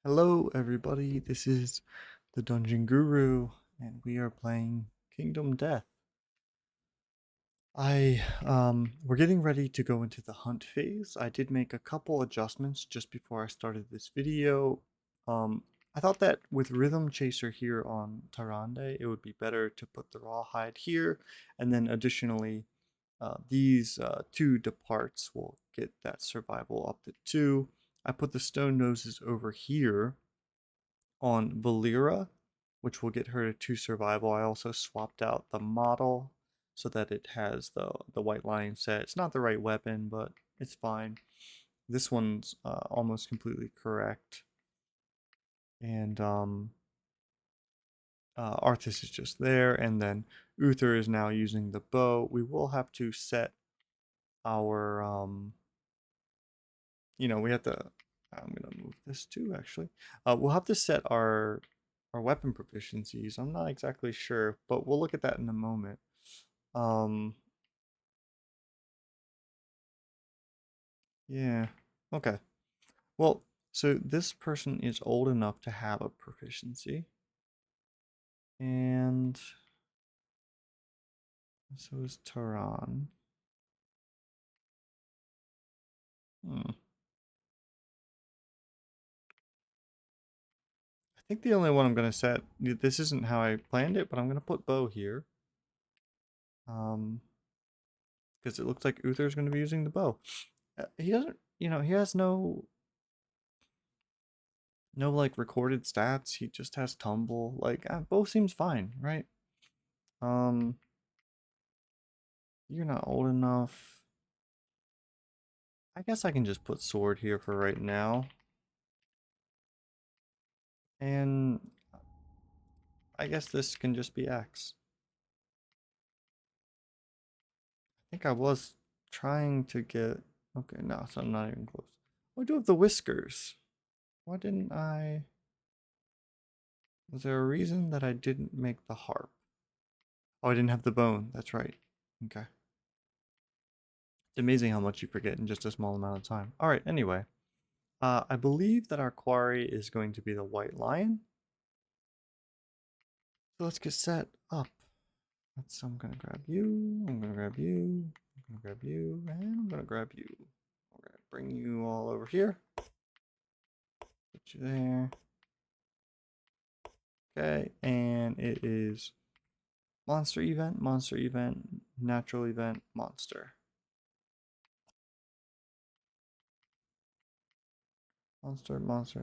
Hello, everybody. This is the Dungeon Guru, and we are playing Kingdom Death. We're getting ready to go into the hunt phase. I did make a couple adjustments just before I started this video. I thought that with Rhythm Chaser here on Tyrande, it would be better to put the Rawhide here, and then additionally, these two departs will get that survival up to 2. I put the stone noses over here on Valera, which will get her to 2 survival. I also swapped out the model so that it has the white lion set. It's not the right weapon, but it's fine. This one's almost completely correct. And Arthas is just there, and then Uther is now using the bow. We will have to set our we have to. I'm gonna move this too, actually. We'll have to set our weapon proficiencies. I'm not exactly sure, but we'll look at that in a moment. Um, yeah. Okay. Well, so this person is old enough to have a proficiency, and so is Taran. Hmm. I think the only one I'm gonna set. This isn't how I planned it, but I'm gonna put Bo here. Um, because it looks like Uther's gonna be using the bow. He doesn't. He has no like recorded stats. He just has tumble. Like both seems fine, right? Um, you're not old enough. I guess I can just put sword here for right now. And I guess this can just be axe. I think I was trying to get. Okay, no, so I'm not even close. Oh, I do have the whiskers. Why didn't I? Was there a reason that I didn't make the harp? Oh, I didn't have the bone. That's right. Okay. It's amazing how much you forget in just a small amount of time. All right, anyway. I believe that our quarry is going to be the white lion. So let's get set up. I'm gonna grab you. I'm gonna grab you. I'm gonna grab you, and I'm gonna grab you. We're gonna bring you all over here. Put you there. Okay, and it is monster event, natural event, monster. Monster,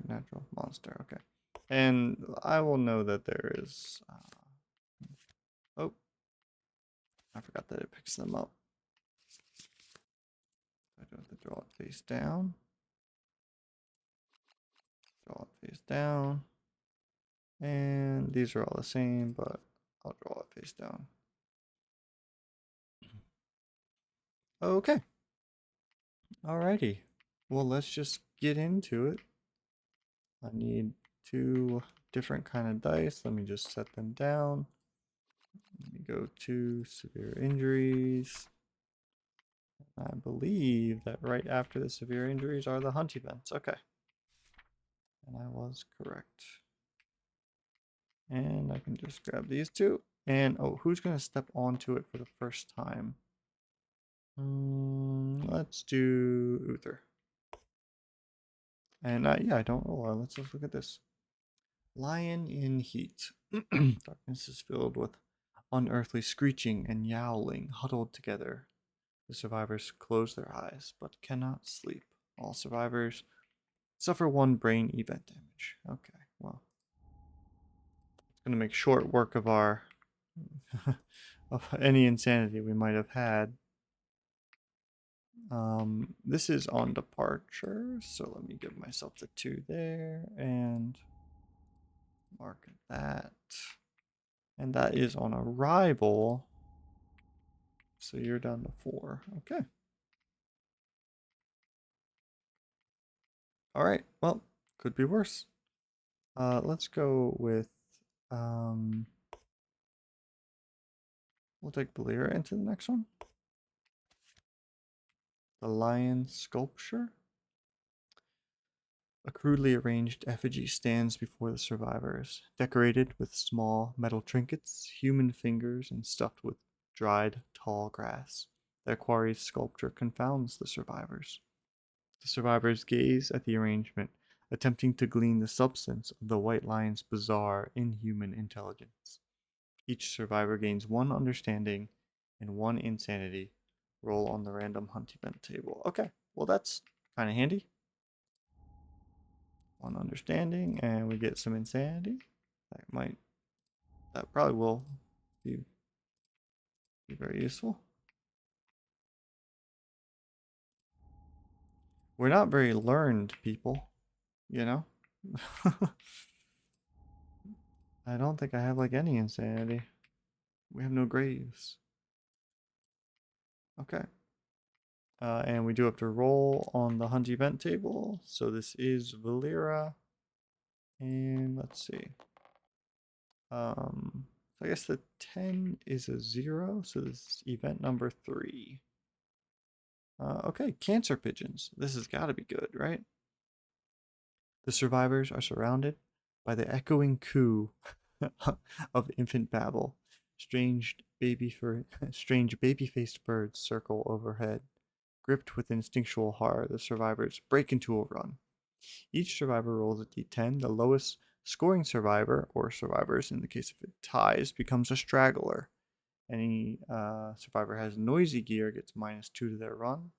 natural, monster. Okay. And I will know that there is. Oh, I forgot that it picks them up. I do have to draw it face down. Draw it face down. And these are all the same, but I'll draw it face down. Okay. Alrighty. Well, let's just get into it. I need 2 different kind of dice. Let me just set them down. Let me go to severe injuries. I believe that right after the severe injuries are the hunt events. Okay. And I was correct. And I can just grab these 2. And, oh, who's going to step onto it for the first time? Let's do Uther. And yeah, I don't roll. Let's just look at this. Lion in heat. Darkness is filled with unearthly screeching and yowling huddled together. The survivors close their eyes but cannot sleep. All survivors suffer 1 brain event damage. Okay, well, it's going to make short work of our of any insanity we might have had. This is on departure, so let me give myself the 2 there and mark that. And that is on arrival. So you're down to 4. Okay. All right. Well, could be worse. Let's go with we'll take Belira into the next one. The lion sculpture. A crudely arranged effigy stands before the survivors, decorated with small metal trinkets, human fingers, and stuffed with dried tall grass. Their quarry's sculpture confounds the survivors. The survivors gaze at the arrangement, attempting to glean the substance of the White Lion's bizarre, inhuman intelligence. Each survivor gains one understanding and one insanity. Roll on the random hunt event table. Okay, well that's kind of handy. One understanding, and we get some insanity. That probably will be, be very useful. We're not very learned people, you know? I don't think I have like any insanity. We have no graves. Okay. And we do have to roll on the hunt event table. So this is Valera. And let's see. So I guess the 10 is a 0. So this is event number 3. Okay, cancer pigeons. This has got to be good, right? The survivors are surrounded by the echoing coo of infant babble. Strange baby-faced birds circle overhead. Gripped with instinctual horror, the survivors break into a run. Each survivor rolls a d10. The lowest scoring survivor, or survivors in the case of it ties, becomes a straggler. Any survivor has noisy gear gets -2 to their run.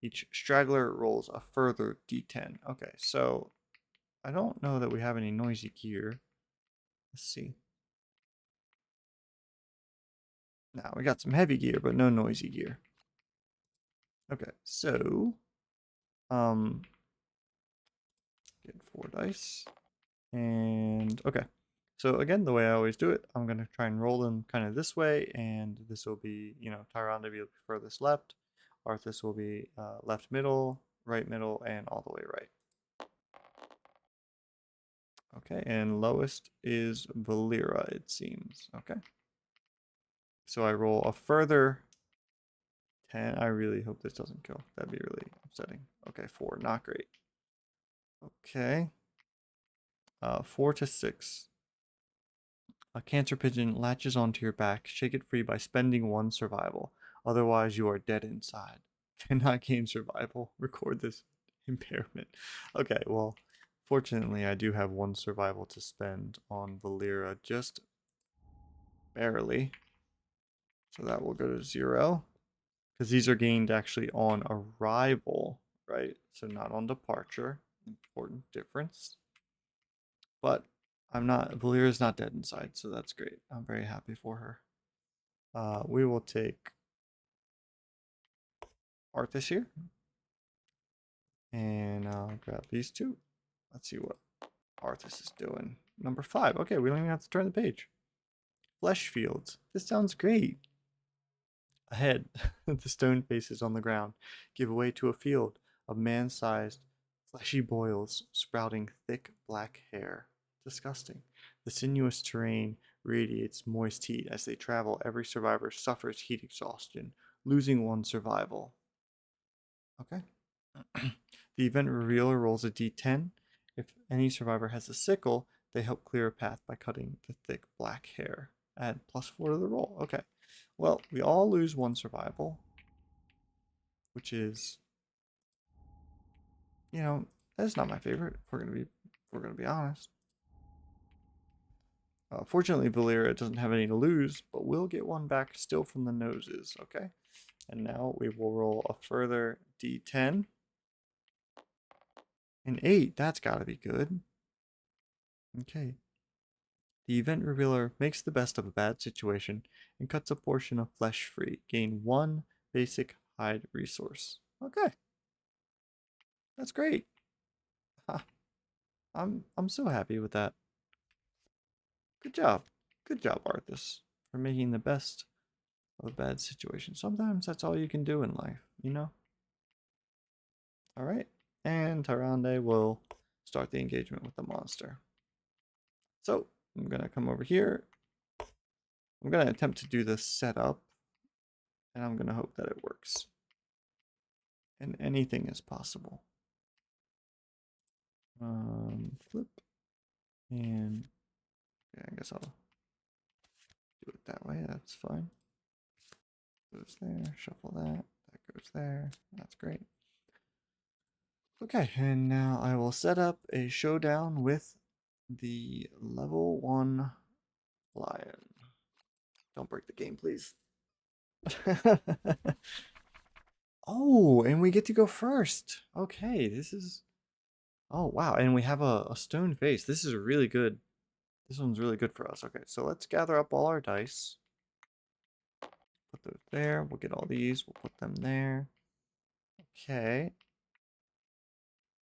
Each straggler rolls a further d10. Okay, so I don't know that we have any noisy gear. Let's see. Now we got some heavy gear, but no noisy gear. Okay, so get 4 dice. And okay. So again, the way I always do it, I'm gonna try and roll them kind of this way, and this will be, Tyrande will be furthest left, Arthas will be left middle, and all the way right. Okay, and lowest is Valera, it seems. Okay. So I roll a further 10. I really hope this doesn't kill. That'd be really upsetting. Okay, 4. Not great. Okay. 4 to 6. A cancer pigeon latches onto your back. Shake it free by spending 1 survival. Otherwise, you are dead inside. Cannot gain survival. Record this impairment. Okay, well, fortunately, I do have 1 survival to spend on Valera. Just barely. So that will go to 0. Because these are gained actually on arrival, right? So not on departure. Important difference. But Valera's not dead inside, so that's great. I'm very happy for her. We will take Arthas here. And I'll grab these 2. Let's see what Arthas is doing. Number 5. Okay, we don't even have to turn the page. Flesh fields. This sounds great. Ahead, the stone faces on the ground give way to a field of man-sized fleshy boils sprouting thick black hair. Disgusting. The sinuous terrain radiates moist heat as they travel. Every survivor suffers heat exhaustion, losing 1 survival. Okay. The event revealer rolls a d10. If any survivor has a sickle, they help clear a path by cutting the thick black hair. Add +4 to the roll. Okay. Well, we all lose 1 survival, which is, that's not my favorite. If we're gonna be honest. Fortunately, Valera doesn't have any to lose, but we'll get 1 back still from the noses. Okay. And now we will roll a further d10. An 8. That's got to be good. Okay. The event revealer makes the best of a bad situation and cuts a portion of flesh free. Gain 1 basic hide resource. Okay. That's great. Ha. I'm so happy with that. Good job. Good job, Arthas, for making the best of a bad situation. Sometimes that's all you can do in life, you know? Alright. And Tyrande will start the engagement with the monster. So, I'm going to come over here. I'm going to attempt to do this setup. And I'm going to hope that it works. And anything is possible. Flip. And yeah, I guess I'll do it that way. That's fine. Goes there. Shuffle that. That goes there. That's great. Okay, and now I will set up a showdown with the level 1 lion. Don't break the game, please. Oh, and we get to go first. Okay, this is... Oh, wow, and we have a stone face. This is really good. This one's really good for us. Okay, so let's gather up all our dice. Put those there. We'll get all these. We'll put them there. Okay.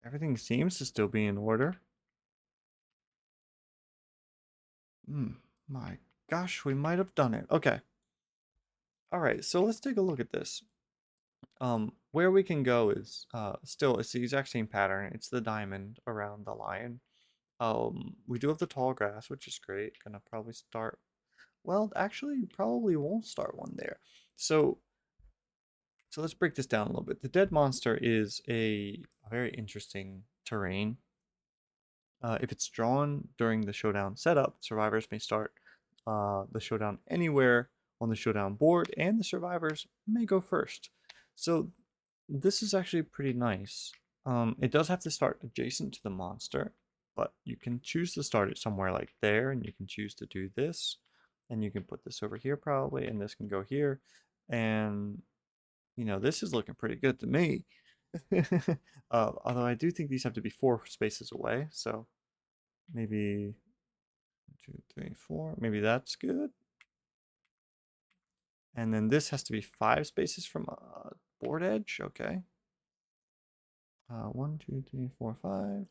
Everything seems to still be in order. My gosh, we might have done it. Okay. All right, so let's take a look at this. Where we can go is still it's the exact same pattern. It's the diamond around the lion. We do have the tall grass, which is great. Gonna probably start. Well, actually, probably won't start one there. So let's break this down a little bit. The dead monster is a very interesting terrain. If it's drawn during the showdown setup, survivors may start the showdown anywhere on the showdown board, and the survivors may go first. So this is actually pretty nice. It does have to start adjacent to the monster, but you can choose to start it somewhere like there, and you can choose to do this, and you can put this over here probably, and this can go here, and you know, this is looking pretty good to me. Although I do think these have to be 4 spaces away, so maybe 2, 3, 4. Maybe that's good. And then this has to be 5 spaces from a board edge. Okay. 1, 2, 3, 4, 5.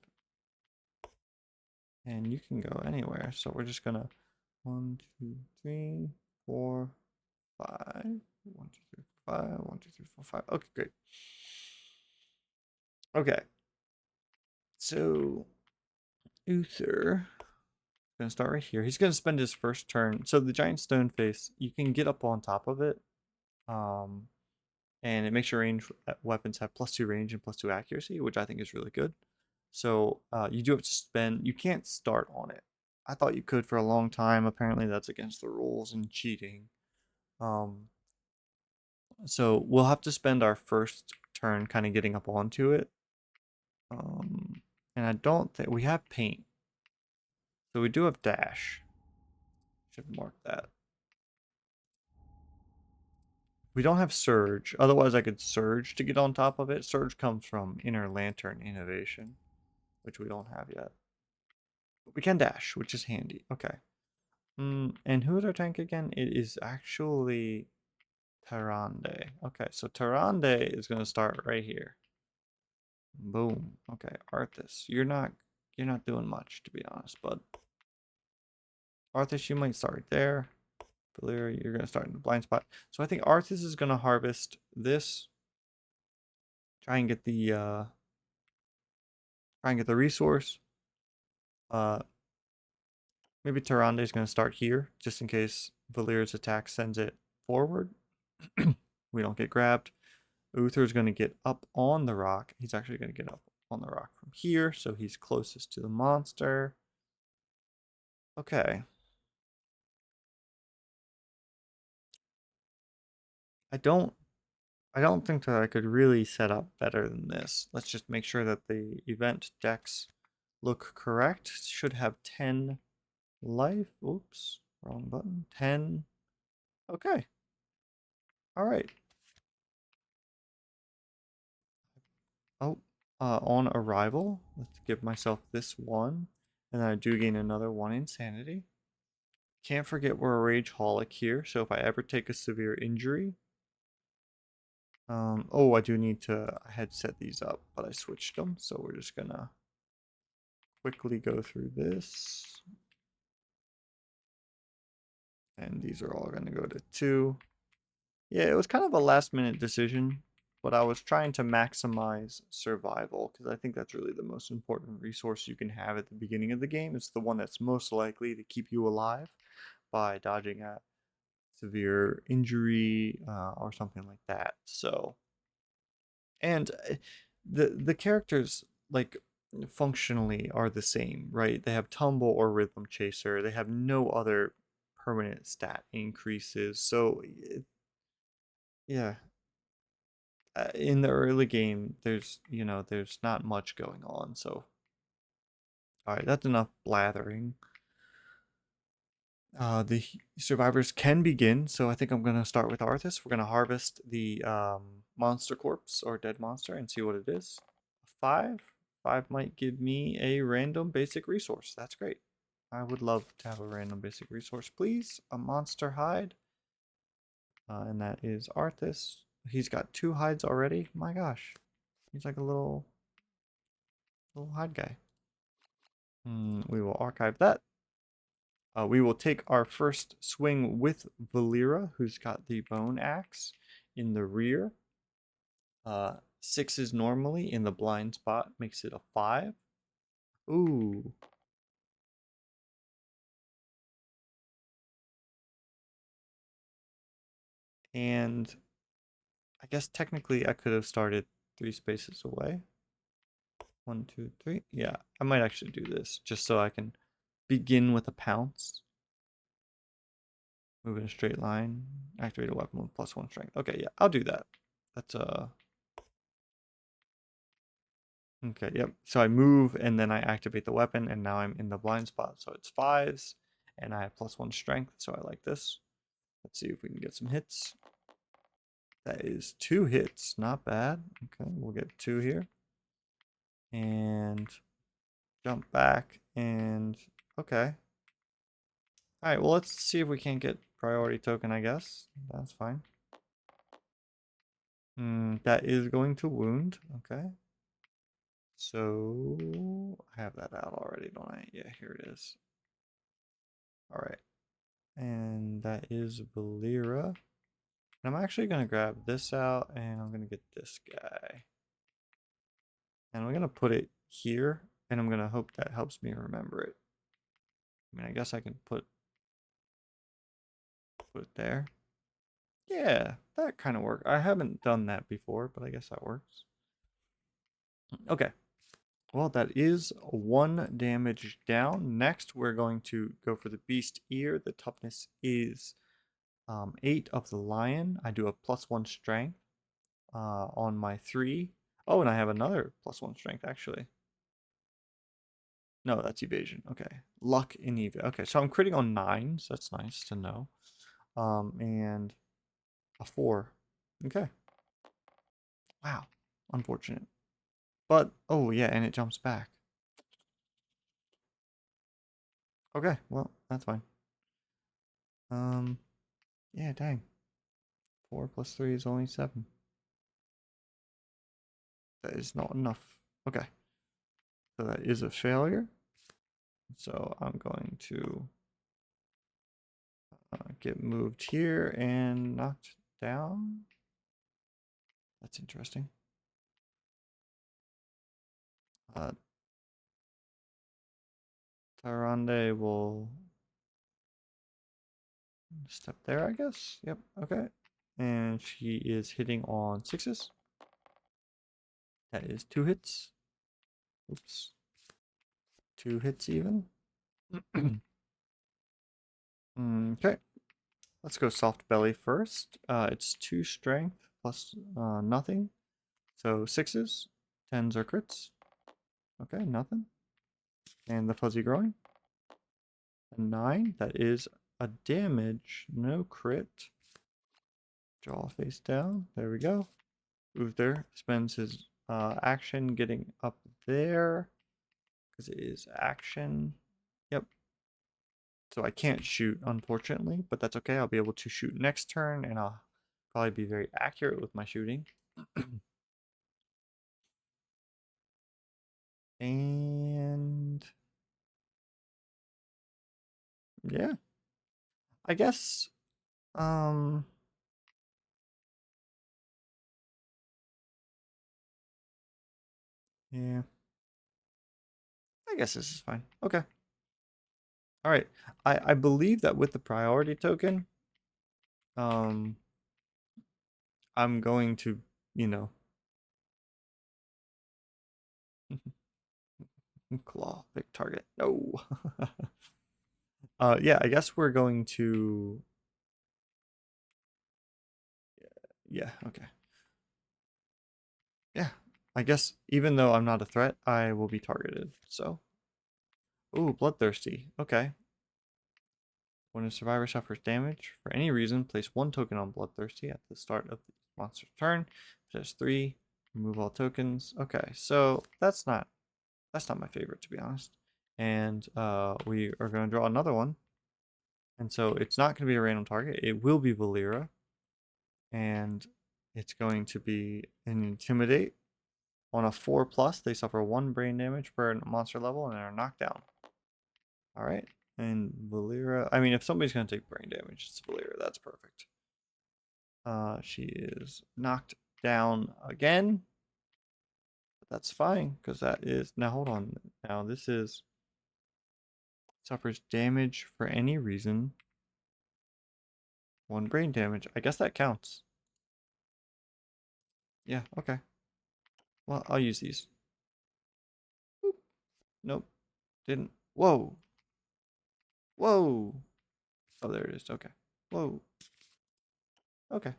And you can go anywhere. So we're just gonna 1, 2, 3, 4, 5. 1, 2, 3, 4, 5. 1, 2, 3, 4, 5. Okay, great. Okay. So Uther gonna start right here. He's gonna spend his first turn. So the giant stone face, you can get up on top of it. And it makes your range weapons have +2 range and +2 accuracy, which I think is really good. So you do have to spend. You can't start on it. I thought you could for a long time. Apparently, that's against the rules and cheating. Um, so we'll have to spend our first turn kind of getting up onto it. And I don't think we have paint. So we do have dash. Should mark that. We don't have surge. Otherwise, I could surge to get on top of it. Surge comes from Inner Lantern Innovation, which we don't have yet. But we can dash, which is handy. Okay. And who is our tank again? It is actually Tarande. Okay, so Tarande is going to start right here. Boom. Okay, Arthas, you're not doing much, to be honest, bud. Arthas, you might start right there. Valyria, you're going to start in the blind spot. So I think Arthas is going to harvest this. Try and get the resource. Maybe Tarande is going to start here, just in case Valyr's attack sends it forward. We don't get grabbed. Uther is going to get up on the rock. He's actually going to get up on the rock from here, so he's closest to the monster. Okay. I don't think that I could really set up better than this. Let's just make sure that the event decks look correct. Should have 10 life. Oops, wrong button. 10. Okay. All right. Oh, on arrival, let's give myself this one, and then I do gain another 1 insanity. Can't forget we're a rage holic here, so if I ever take a severe injury, oh, I do need to, I had set these up, but I switched them, so we're just gonna quickly go through this. And these are all gonna go to 2. Yeah, it was kind of a last minute decision, but I was trying to maximize survival, because I think that's really the most important resource you can have at the beginning of the game. It's the one that's most likely to keep you alive by dodging a severe injury or something like that. So, and the characters, like, functionally are the same, right? They have tumble or rhythm chaser. They have no other permanent stat increases. So yeah, in the early game, there's not much going on. So all right, that's enough blathering. The survivors can begin, so I think I'm gonna start with Arthas. We're gonna harvest the monster corpse or dead monster and see what it is. 5. 5 might give me a random basic resource. That's great. I would love to have a random basic resource, please. A monster hide, and that is Arthas. He's got 2 hides already. My gosh, he's like a little hide guy. We will archive that. We will take our first swing with Valera, who's got the bone axe in the rear. 6 is normally in the blind spot, makes it a 5. Ooh. And I guess technically I could have started 3 spaces away. 1, 2, 3. Yeah, I might actually do this just so I can begin with a pounce. Move in a straight line. Activate a weapon with +1 strength. Okay, yeah, I'll do that. That's okay, yep. So I move and then I activate the weapon and now I'm in the blind spot. So it's 5s and I have +1 strength, so I like this. Let's see if we can get some hits. That is 2 hits, not bad. Okay, we'll get 2 here. And jump back and okay. Alright, well let's see if we can't get priority token, I guess. That's fine. That is going to wound, okay. So I have that out already, don't I? Yeah, here it is. Alright. And that is Valera. And I'm actually going to grab this out and I'm going to get this guy. And I'm going to put it here and I'm going to hope that helps me remember it. I mean, I guess I can put it there. Yeah, that kind of works. I haven't done that before, but I guess that works. Okay. Well, that is 1 damage down. Next, we're going to go for the beast ear. The toughness is 8 of the lion. I do a +1 strength on my 3. Oh, and I have another +1 strength, actually. No, that's evasion. Okay. Luck in evasion. Okay, so I'm critting on 9s. That's nice to know. And a 4. Okay. Wow. Unfortunate. But, oh yeah, and it jumps back. Okay, well, that's fine. Yeah, dang. 4 plus 3 is only 7. That is not enough. Okay. So that is a failure. So I'm going to get moved here and knocked down. That's interesting. Uh, Tyrande will step there, I guess. Yep, okay. And she is hitting on 6s. That is 2 hits. Oops. 2 hits even. Okay. Let's go soft belly first. It's 2 strength plus nothing. So 6s. 10s are crits. Okay, nothing. And the fuzzy groin. A 9. That is a damage. No crit. Jaw face down. There we go. Uther spends his action getting up there. Because it is action. Yep. So I can't shoot, unfortunately. But that's okay. I'll be able to shoot next turn. And I'll probably be very accurate with my shooting. And yeah, I guess um yeah, I guess this is fine. Okay. All right. I believe that with the priority token, um I'm going to, you know, Claw, pick target. No. Yeah, I guess we're going to. Yeah, okay. Yeah, I guess even though I'm not a threat, I will be targeted. So, ooh, bloodthirsty. Okay. When a survivor suffers damage for any reason, place one token on bloodthirsty at the start of the monster's turn. If it has three, remove all tokens. Okay, so that's not my favorite to be honest. And we are going to draw another one. And so it's not going to be a random target. It will be Valera. And it's going to be an Intimidate. On a 4 plus, they suffer 1 brain damage per monster level and are knocked down. Alright. And Valera. I mean, if somebody's going to take brain damage, it's Valera. That's perfect. She is knocked down again. But that's fine, because that is. Now, hold on. Now, this is. Suffers damage for any reason. 1 brain damage. I guess that counts. Yeah, okay. Well, I'll use these. Boop. Nope. Didn't. Whoa. Whoa. Oh, there it is. Okay. Whoa. Okay.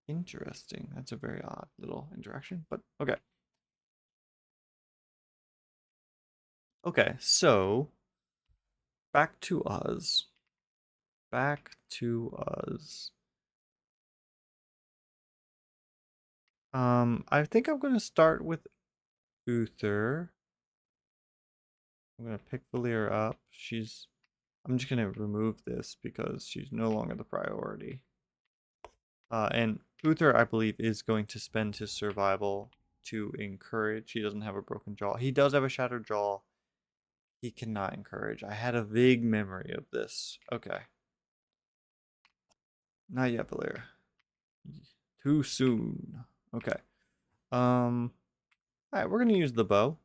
Interesting. That's a very odd little interaction, but okay. Okay, so back to us. Back to us. I think I'm gonna start with Uther. I'm gonna pick Valir up. I'm just gonna remove this because she's no longer the priority. And Uther, I believe, is going to spend his survival to encourage. He doesn't have a broken jaw. He does have a shattered jaw. He cannot encourage. I had a vague memory of this. Okay. Not yet, Valir. Too soon. Okay. Um. All right, we're gonna use the bow.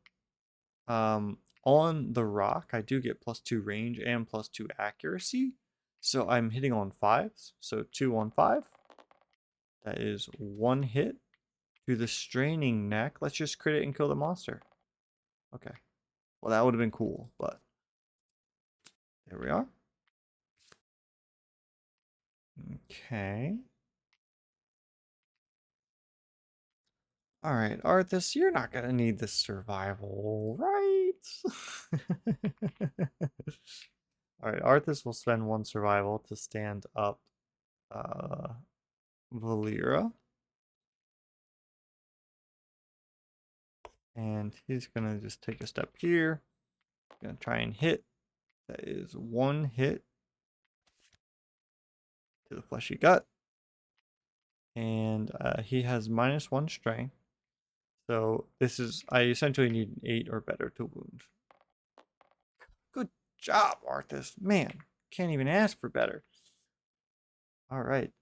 On the rock, I do get +2 range and +2 accuracy, so I'm hitting on fives. So 2 on 5. That is 1 hit to the straining neck. Let's just crit it and kill the monster. Okay. Well, that would have been cool, but there we are. Okay. All right, Arthas, you're not gonna need this survival, right? All right, Arthas will spend 1 survival to stand up uh, Valera. And he's gonna just take a step here. Gonna try and hit. That is 1 hit to the fleshy gut. And he has -1 strength. So this is, I essentially need an 8 or better to wound. Good job, Arthas. Man, can't even ask for better. All right.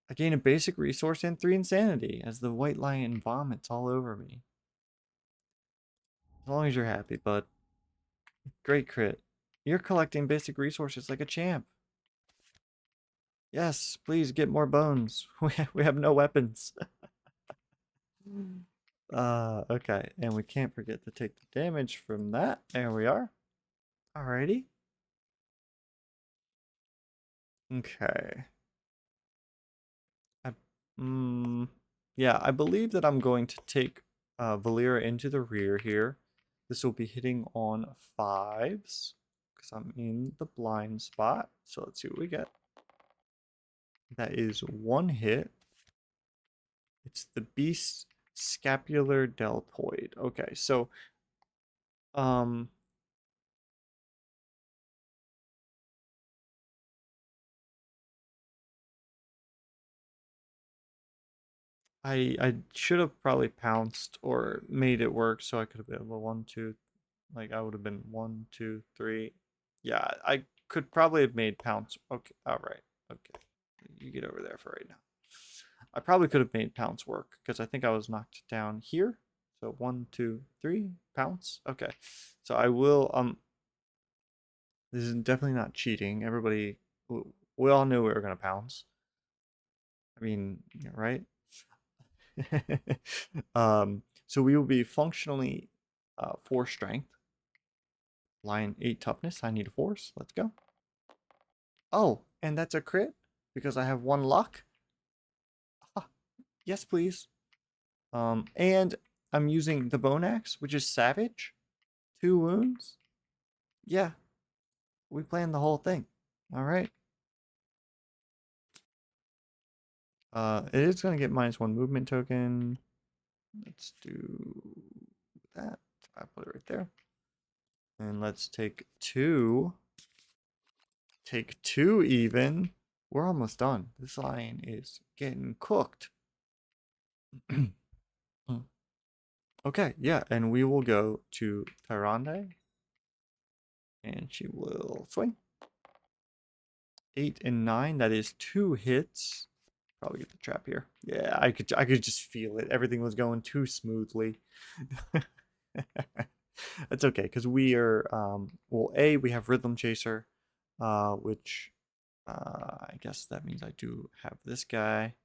I gain a basic resource and 3 insanity as the white lion vomits all over me. As long as you're happy, bud. Great crit. You're collecting basic resources like a champ. Yes, please get more bones. We have no weapons. Okay, and we can't forget to take the damage from that. There we are. Alrighty. Okay. I, mm, yeah, I believe that I'm going to take Valera into the rear here. This will be hitting on 5s because I'm in the blind spot. So let's see what we get. That is 1 hit. It's the Beast Scapular Deltoid. Okay, so um I should have probably pounced or made it work so I could have been able to 1, 2, like I would have been 1, 2, 3. Yeah, I could probably have made pounce. Okay, all right. Okay, you get over there for right now. I probably could have made pounce work because I think I was knocked down here. So 1, 2, 3 pounce. Okay, so I will. This is definitely not cheating. Everybody, we all knew we were gonna pounce. I mean, right? So we will be functionally 4 strength. Lion 8 toughness. I need a force. Let's go. Oh, and that's a crit because I have 1 luck. Ah, yes, please. And I'm using the bone axe, which is savage. 2 wounds. Yeah, we planned the whole thing. All right. It is gonna get -1 movement token. Let's do that. I put it right there. And let's take 2. Take 2 even. We're almost done. This lion is getting cooked. Okay, yeah, and we will go to Tyrande. And she will swing. 8 and 9. That is 2 hits. Probably get the trap here. Yeah, I could just feel it. Everything was going too smoothly. That's okay, because we are well, we have Rhythm Chaser, which I guess that means I do have this guy.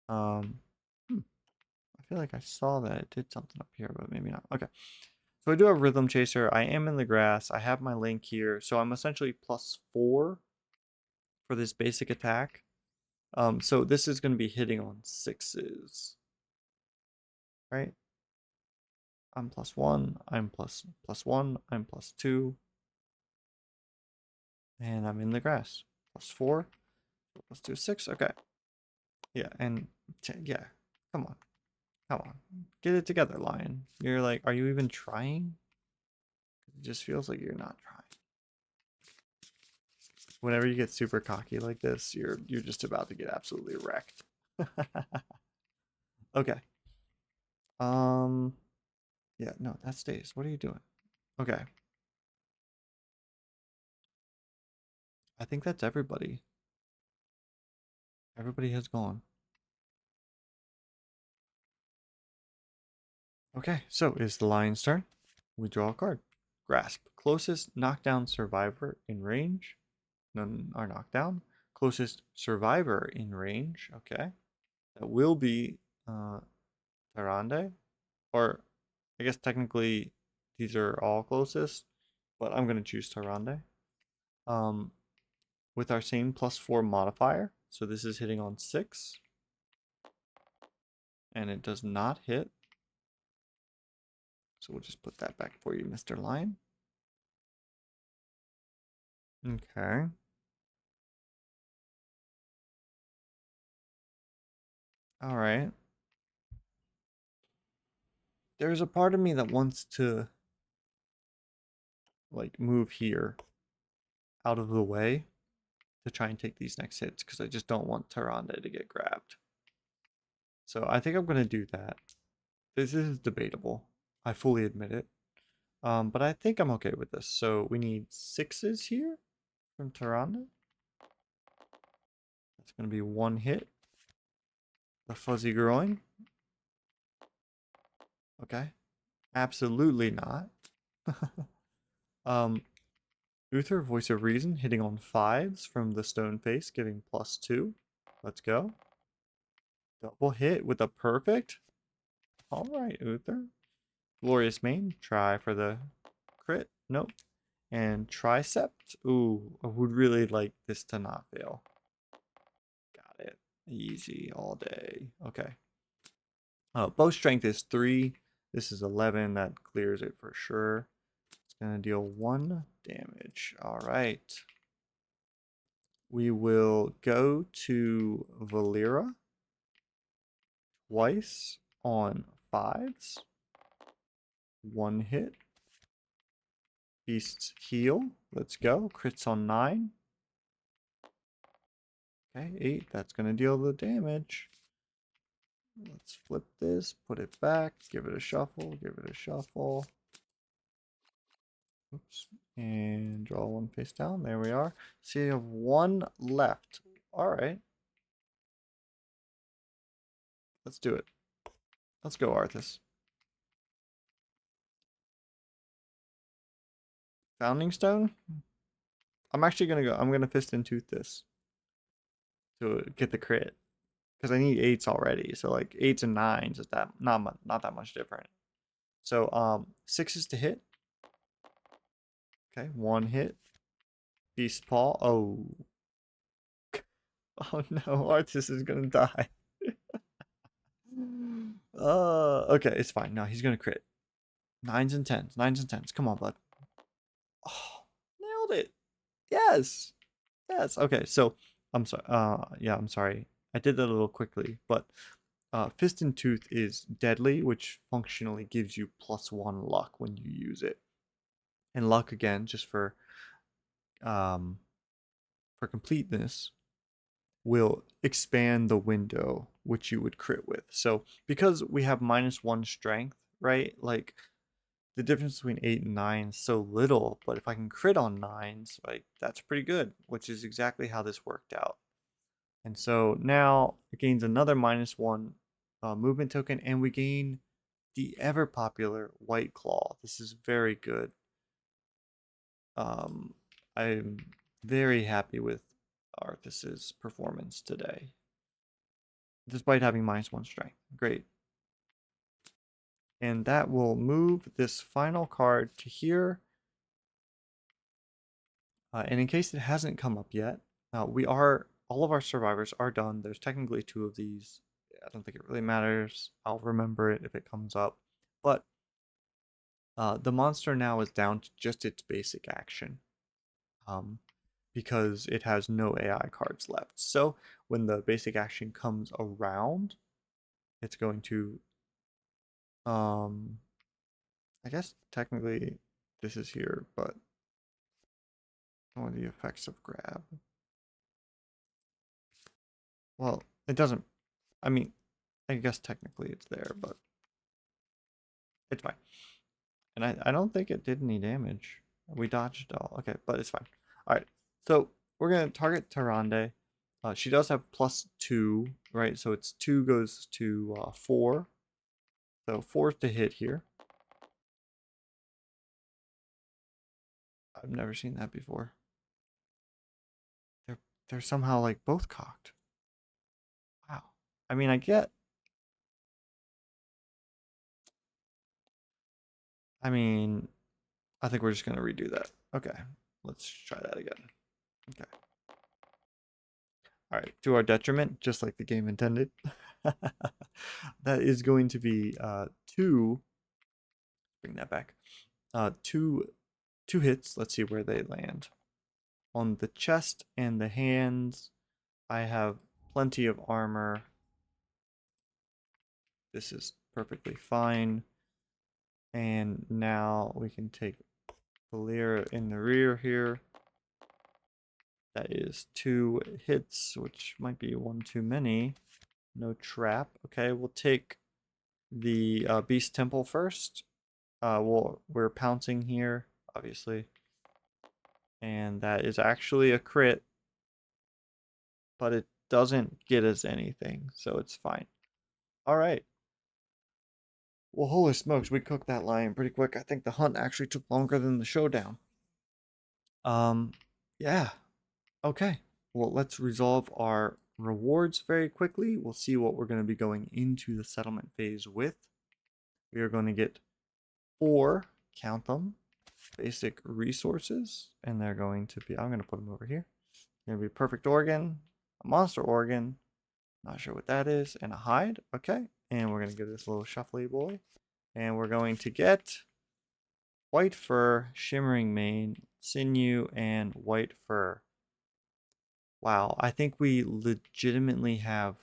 Hmm, I feel like I saw that it did something up here, but maybe not. Okay. So I do have Rhythm Chaser. I am in the grass. I have my link here. So I'm essentially +4 for this basic attack. So this is going to be hitting on 6s, right? I'm +1. I'm +1. I'm +2. And I'm in the grass. +4. +2, 6. Okay. Yeah, and yeah. Come on. Come on. Get it together, Lion. You're like, are you even trying? It just feels like you're not trying. Whenever you get super cocky like this, you're just about to get absolutely wrecked. Okay. Yeah, no, that stays. What are you doing? Okay. I think that's everybody. Everybody has gone. Okay, so it's the lion's turn. We draw a card. Grasp. Closest knockdown survivor in range. None are knocked down. Closest survivor in range. Okay. That will be Tyrande. Or I guess technically these are all closest, but I'm going to choose Tyrande. With our same +4 modifier. So this is hitting on 6. And it does not hit. So we'll just put that back for you, Mr. Lion. Okay. All right. There's a part of me that wants to like move here out of the way to try and take these next hits because I just don't want Tyrande to get grabbed. So I think I'm going to do that. This is debatable. I fully admit it. But I think I'm okay with this. So we need 6s here from Tyrande. That's going to be 1 hit. The fuzzy groin. Okay. Absolutely not. Uther, Voice of Reason, hitting on 5s from the stone face, getting +2. Let's go. Double hit with a perfect. All right, Uther. Glorious Mane, try for the crit. Nope. And Tricept. Ooh, I would really like this to not fail. Got it. Easy all day. Okay. Bow strength is 3. This is 11. That clears it for sure. It's going to deal 1 damage. All right. We will go to Valera twice on 5s. 1 hit. Beast's heal. Let's go. Crits on 9. Okay, 8. That's going to deal the damage. Let's flip this, put it back, give it a shuffle, give it a shuffle. Oops. And draw 1 face down. There we are. So you have 1 left. All right. Let's do it. Let's go, Arthas. Founding Stone? I'm actually going to go. I'm going to Fist and Tooth this to get the crit. Because I need 8s already. So like 8s and 9s is that not that much different. So 6s to hit. Okay, one hit. Beast Paw. Oh. Oh no, Artis is gonna die. Okay, it's fine. No, he's gonna crit. Nines and tens. Nines and tens. Come on, bud. Oh, nailed it. Yes. Yes. Okay, so I'm sorry. Yeah, I'm sorry. I did that a little quickly, but Fist and Tooth is deadly, which functionally gives you +1 luck when you use it. And luck again, just um for completeness, will expand the window which you would crit with. So because we have -1 strength, right? Like the difference between 8 and 9 is so little, but if I can crit on 9s, like that's pretty good, which is exactly how this worked out. And so now it gains another -1 movement token, and we gain the ever popular White Claw. This is very good. Um, I'm very happy with Arthas's performance today, despite having -1 strength. Great. And that will move this final card to here. And in case it hasn't come up yet, all of our survivors are done. There's technically 2 of these. I don't think it really matters. I'll remember it if it comes up. But the monster now is down to just its basic action. Because it has no AI cards left. So when the basic action comes around, it's going to, I guess technically this is here, but one of the effects of grab. Well, it doesn't, I mean, I guess technically it's there, but it's fine. And I don't think it did any damage. We dodged it all. Okay, but it's fine. All right, so we're going to target Tyrande. She does have +2, right? So it's 2 goes to 4. So 4 to hit here. I've never seen that before. They're they're somehow like both cocked. Wow. I mean, I mean, I think we're just gonna redo that. Okay. Let's try that again. Okay. All right. To our detriment, just like the game intended. That is going to be 2. Bring that back. Two hits. Let's see where they land. On the chest and the hands, I have plenty of armor. This is perfectly fine. And now we can take Valir in the rear here. That is 2 hits, which might be 1 too many. No trap. Okay, we'll take the Beast Temple first. We're pouncing here, obviously. And that is actually a crit, but it doesn't get us anything, so it's fine. All right. Well, holy smokes, we cooked that lion pretty quick. I think the hunt actually took longer than the showdown. Um, yeah. Okay. Well, let's resolve our rewards very quickly. We'll see what we're going to be going into the settlement phase with. We are going to get 4, count them, basic resources, and they're going to be, I'm going to put them over here. Going to be perfect organ, a monster organ, not sure what that is, and a hide. Okay. And we're going to get this little shuffly boy. And we're going to get white fur, shimmering mane, sinew, and white fur. Wow, I think we legitimately have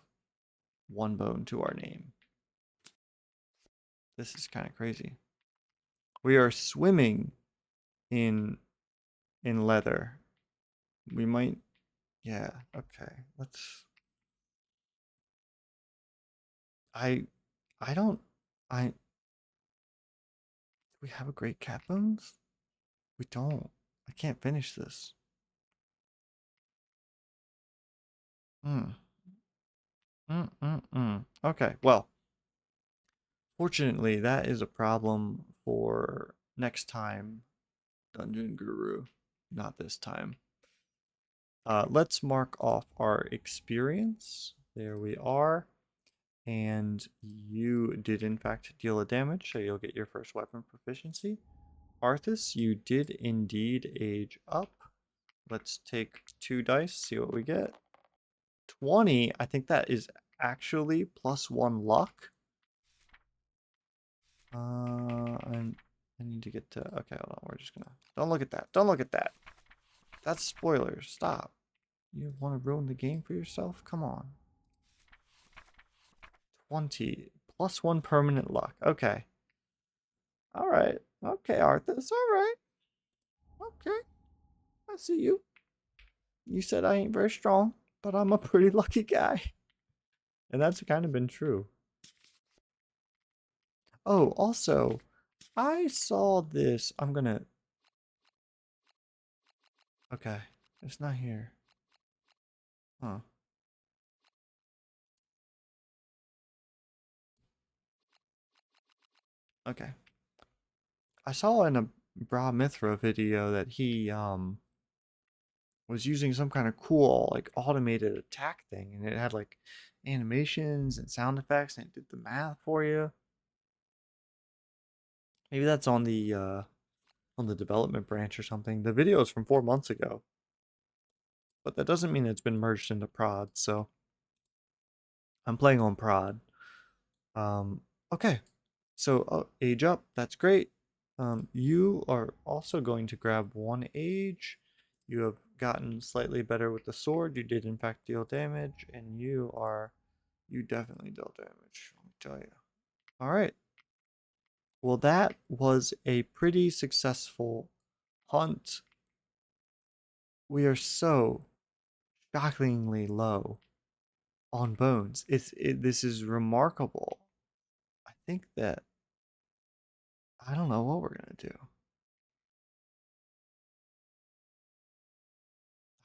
1 bone to our name. This is kind of crazy. We are swimming in leather. We might, yeah, okay. Let's I I don't I we have a great cat bones? We don't. I can't finish this. Hmm. Okay, well, fortunately that is a problem for next time, Dungeon Guru. Not this time. Let's mark off our experience. There we are. And you did in fact deal a damage, so you'll get your first weapon proficiency. Arthas, you did indeed age up. Let's take 2 dice, see what we get. 20, I think that is actually +1 luck. I need to get to, okay, hold on, we're just gonna, don't look at that, don't look at that. That's spoilers, stop. You want to ruin the game for yourself? Come on. 20, +1 permanent luck, okay. Alright, okay, Arthas, alright. Okay, I see you. You said I ain't very strong, but I'm a pretty lucky guy. And that's kind of been true. Oh, also, I saw this. I'm gonna... Okay, it's not here. Huh. Okay. I saw in a Bra Mithra video that he, was using some kind of cool, like, automated attack thing. And it had, like, animations and sound effects, and it did the math for you. Maybe that's on the development branch or something. The video is from 4 months ago. But that doesn't mean it's been merged into prod, so I'm playing on prod. Okay, so age up, that's great. You are also going to grab 1 age. You have gotten slightly better with the sword. You did in fact deal damage, and you definitely dealt damage, let me tell you. All right. Well, that was a pretty successful hunt. We are so shockingly low on bones. This is remarkable. I think that I don't know what we're gonna do.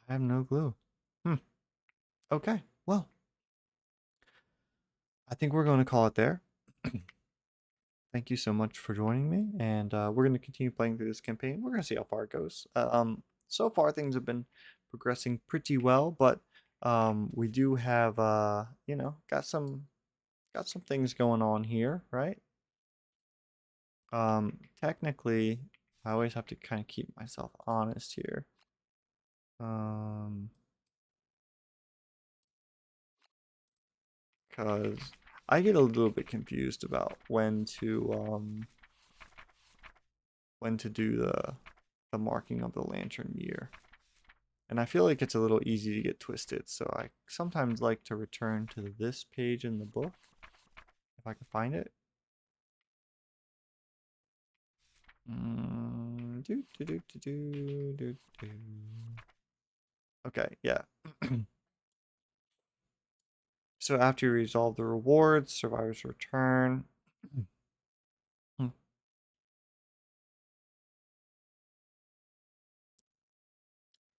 I have no clue. Hmm. Okay. Well, I think we're going to call it there. Thank you so much for joining me, and we're going to continue playing through this campaign. We're going to see how far it goes. So far things have been progressing pretty well, but we do have you know, got some things going on here, right? Technically, I always have to kind of keep myself honest here. Because I get a little bit confused about when to do the marking of the lantern year. And I feel like it's a little easy to get twisted, so I sometimes like to return to this page in the book, if I can find it. Okay, yeah. So after you resolve the rewards, survivors return.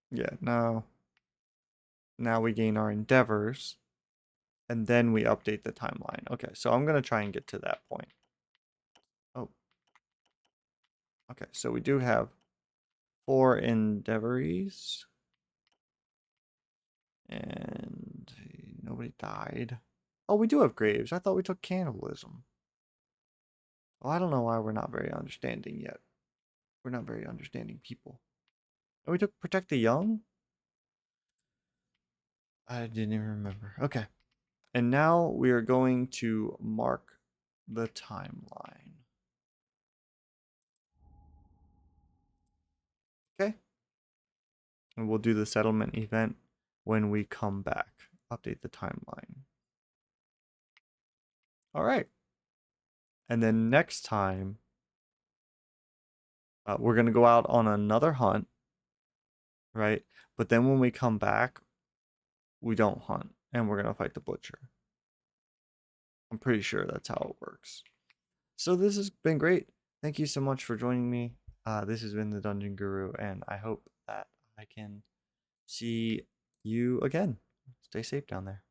Yeah, now we gain our endeavors, and then we update the timeline. Okay, so I'm gonna try and get to that point. Oh. Okay, so we do have 4 endeavories. And nobody died. Oh, we do have graves. I thought we took cannibalism. Well, I don't know why we're not very understanding yet. We're not very understanding people. And we took protect the young? I didn't even remember. Okay. And now we are going to mark the timeline. Okay. And we'll do the settlement event when we come back. Update the timeline. All right. And then next time, we're going to go out on another hunt, right? But then when we come back, we don't hunt, and we're going to fight the butcher. I'm pretty sure that's how it works. So this has been great. Thank you so much for joining me. This has been the Dungeon Guru, and I hope that I can see you again. Stay safe down there.